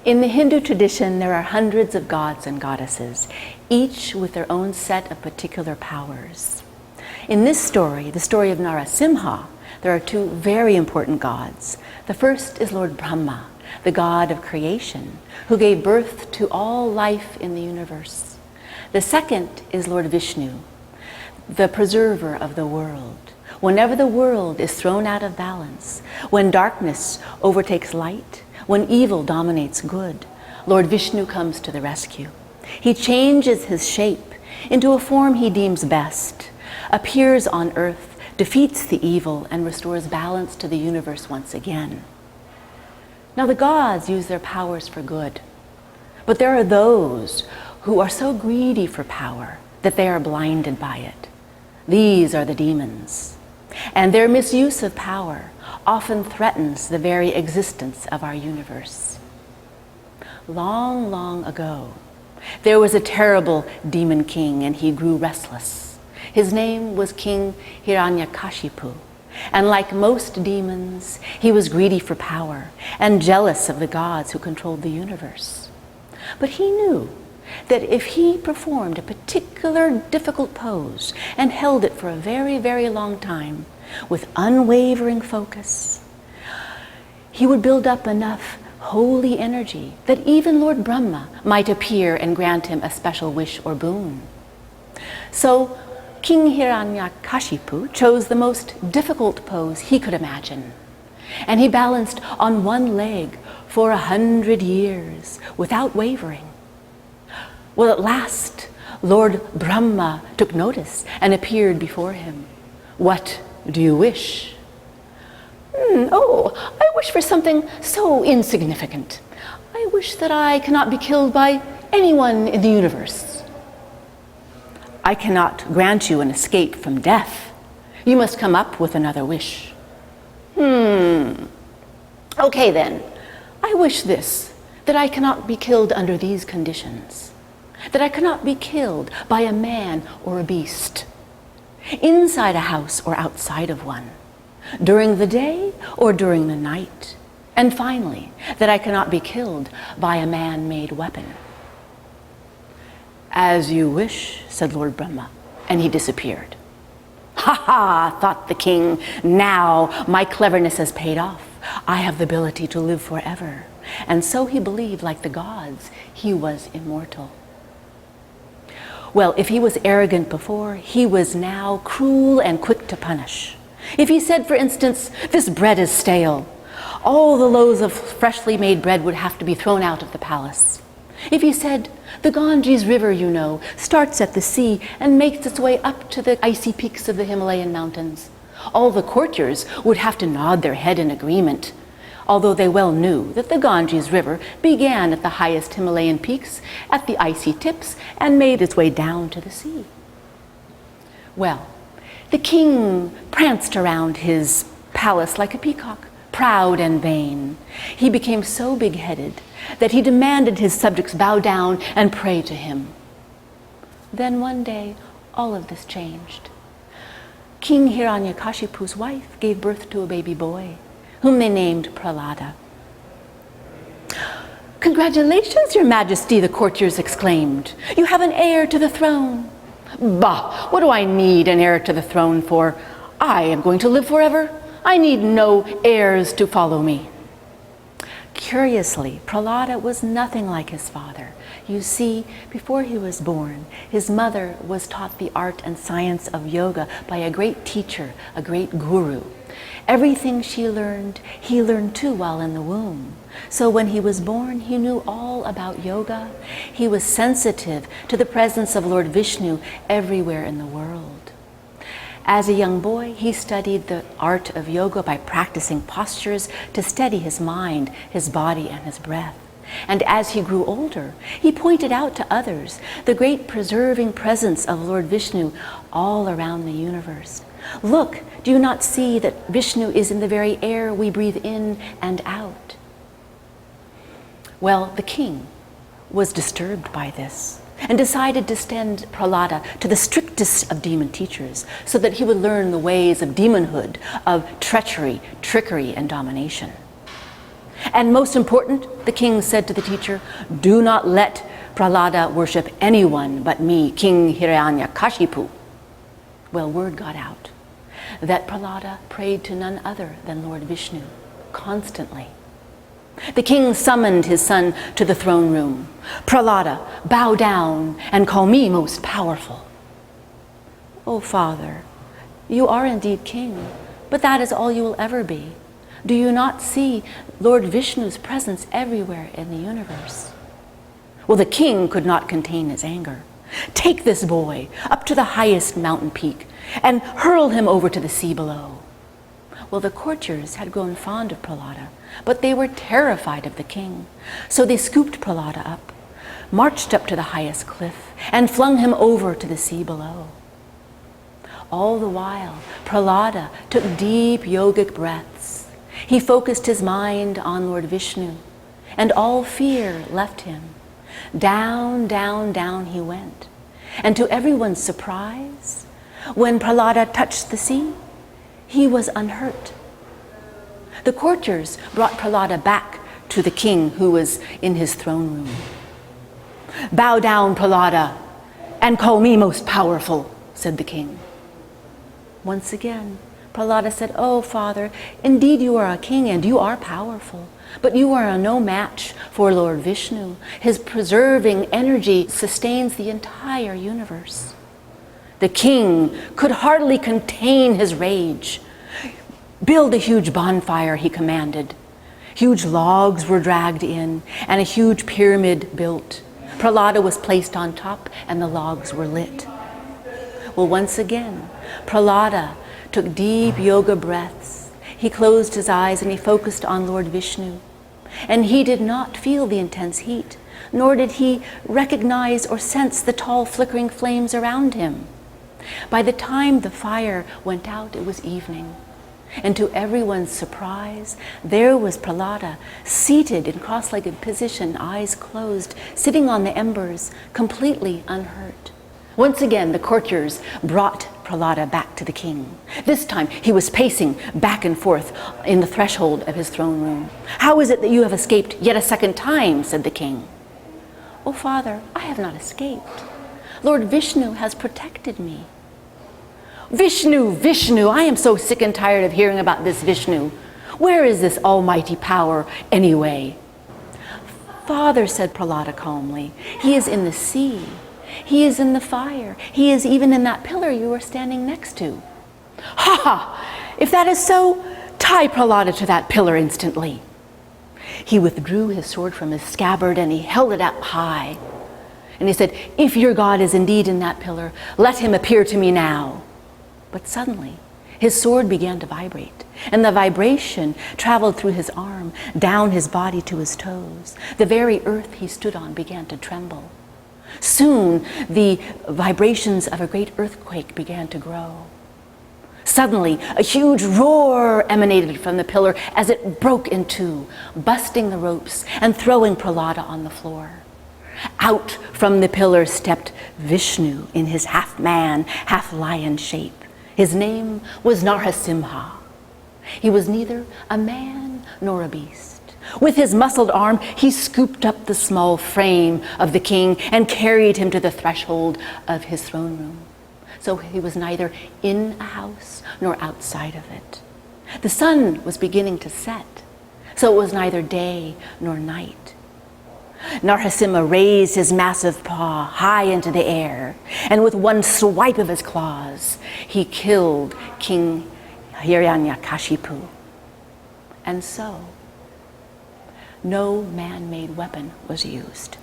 In the Hindu tradition, there are hundreds of gods and goddesses, each with their own set of particular powers. In this story, the story of Narasimha, there are two very important gods. The first is Lord Brahma, the god of creation, who gave birth to all life in the universe. The second is Lord Vishnu, the preserver of the world. Whenever the world is thrown out of balance, when darkness overtakes light, when evil dominates good, Lord Vishnu comes to the rescue. He changes his shape into a form he deems best, appears on earth, defeats the evil, and restores balance to the universe once again. Now the gods use their powers for good, but there are those who are so greedy for power that they are blinded by it. These are the demons, and their misuse of power often threatens the very existence of our universe. Long, long ago, there was a terrible demon king, and he grew restless. His name was King Hiranyakashipu, and like most demons, he was greedy for power and jealous of the gods who controlled the universe. But he knew that if he performed a particular difficult pose and held it for a very, very long time with unwavering focus, he would build up enough holy energy that even Lord Brahma might appear and grant him a special wish or boon. So King Hiranyakashipu chose the most difficult pose he could imagine, and he balanced on one leg for 100 years without wavering. Well, at last, Lord Brahma took notice and appeared before him. "What do you wish?" I wish for something so insignificant. I wish that I cannot be killed by anyone in the universe." "I cannot grant you an escape from death. You must come up with another wish." "Okay then, I wish this, that I cannot be killed under these conditions. That I cannot be killed by a man or a beast, inside a house or outside of one, during the day or during the night, and finally, that I cannot be killed by a man-made weapon." "As you wish," said Lord Brahma, and he disappeared. "Ha ha," thought the king, "now my cleverness has paid off. I have the ability to live forever." And so he believed, like the gods, he was immortal. Well, if he was arrogant before, he was now cruel and quick to punish. If he said, for instance, "This bread is stale," all the loaves of freshly made bread would have to be thrown out of the palace. If he said, "The Ganges River, you know, starts at the sea and makes its way up to the icy peaks of the Himalayan mountains," all the courtiers would have to nod their head in agreement, although they well knew that the Ganges River began at the highest Himalayan peaks at the icy tips and made its way down to the sea. Well, the king pranced around his palace like a peacock, proud and vain. He became so big-headed that he demanded his subjects bow down and pray to him. Then one day, all of this changed. King Hiranyakashipu's wife gave birth to a baby boy, whom they named Prahlada. "Congratulations, Your Majesty," the courtiers exclaimed. "You have an heir to the throne." "Bah, what do I need an heir to the throne for? I am going to live forever. I need no heirs to follow me." Curiously, Prahlada was nothing like his father. You see, before he was born, his mother was taught the art and science of yoga by a great teacher, a great guru. Everything she learned, he learned too while in the womb. So when he was born, he knew all about yoga. He was sensitive to the presence of Lord Vishnu everywhere in the world. As a young boy, he studied the art of yoga by practicing postures to steady his mind, his body, and his breath. And as he grew older, he pointed out to others the great preserving presence of Lord Vishnu all around the universe. "Look, do you not see that Vishnu is in the very air we breathe in and out?" Well, the king was disturbed by this and decided to send Prahlada to the strictest of demon teachers so that he would learn the ways of demonhood, of treachery, trickery, and domination. And most important, the king said to the teacher, do not let Prahlada worship anyone but me, King Hiranyakashipu. Well, word got out that Prahlada prayed to none other than Lord Vishnu constantly. The king summoned his son to the throne room. Prahlada, bow down and call me most powerful. Oh, Father, you are indeed king, but that is all you will ever be. Do you not see Lord Vishnu's presence everywhere in the universe? Well, the king could not contain his anger. Take this boy up to the highest mountain peak and hurl him over to the sea below. Well, the courtiers had grown fond of Prahlada, but they were terrified of the king. So they scooped Prahlada up, marched up to the highest cliff, and flung him over to the sea below. All the while, Prahlada took deep yogic breaths. He focused his mind on Lord Vishnu, and all fear left him. Down, down, down he went. And to everyone's surprise, when Prahlada touched the sea, he was unhurt. The courtiers brought Prahlada back to the king who was in his throne room. Bow down, Prahlada, and call me most powerful, said the king. Once again, Prahlada said, oh, Father, indeed you are a king and you are powerful, but you are no match for Lord Vishnu. His preserving energy sustains the entire universe. The king could hardly contain his rage. Build a huge bonfire, he commanded. Huge logs were dragged in and a huge pyramid built. Prahlada was placed on top and the logs were lit. Well, once again, Prahlada took deep yoga breaths. He closed his eyes and he focused on Lord Vishnu. And he did not feel the intense heat, nor did he recognize or sense the tall flickering flames around him. By the time the fire went out, it was evening. And to everyone's surprise, there was Prahlada, seated in cross-legged position, eyes closed, sitting on the embers, completely unhurt. Once again, the courtiers brought Prahlada back to the king. This time, he was pacing back and forth in the threshold of his throne room. How is it that you have escaped yet a second time, said the king. Oh, Father, I have not escaped. Lord Vishnu has protected me. Vishnu, Vishnu, I am so sick and tired of hearing about this Vishnu. Where is this almighty power anyway? Father, said Prahlada calmly, he is in the sea. He is in the fire. He is even in that pillar you are standing next to. Ha ha! If that is so, tie Prahlada to that pillar instantly. He withdrew his sword from his scabbard and he held it up high. And he said, if your God is indeed in that pillar, let him appear to me now. But suddenly, his sword began to vibrate, and the vibration traveled through his arm, down his body to his toes. The very earth he stood on began to tremble. Soon, the vibrations of a great earthquake began to grow. Suddenly, a huge roar emanated from the pillar as it broke in two, busting the ropes and throwing Prahlada on the floor. Out from the pillar stepped Vishnu in his half-man, half-lion shape. His name was Narasimha. He was neither a man nor a beast. With his muscled arm, he scooped up the small frame of the king and carried him to the threshold of his throne room. So he was neither in a house nor outside of it. The sun was beginning to set, so it was neither day nor night. Narasimha raised his massive paw high into the air, and with one swipe of his claws, he killed King Hiranyakashipu. And so, no man-made weapon was used.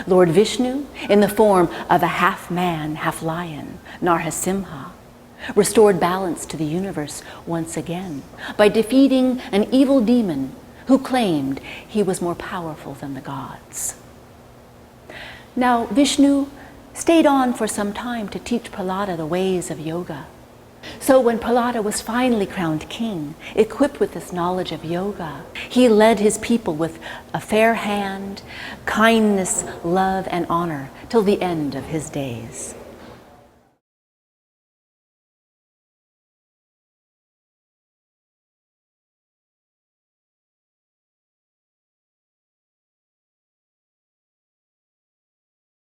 Lord Vishnu, in the form of a half-man, half-lion, Narasimha, restored balance to the universe once again by defeating an evil demon who claimed he was more powerful than the gods. Now, Vishnu stayed on for some time to teach Prahlada the ways of yoga. So when Prahlada was finally crowned king, equipped with this knowledge of yoga, he led his people with a fair hand, kindness, love, and honor till the end of his days.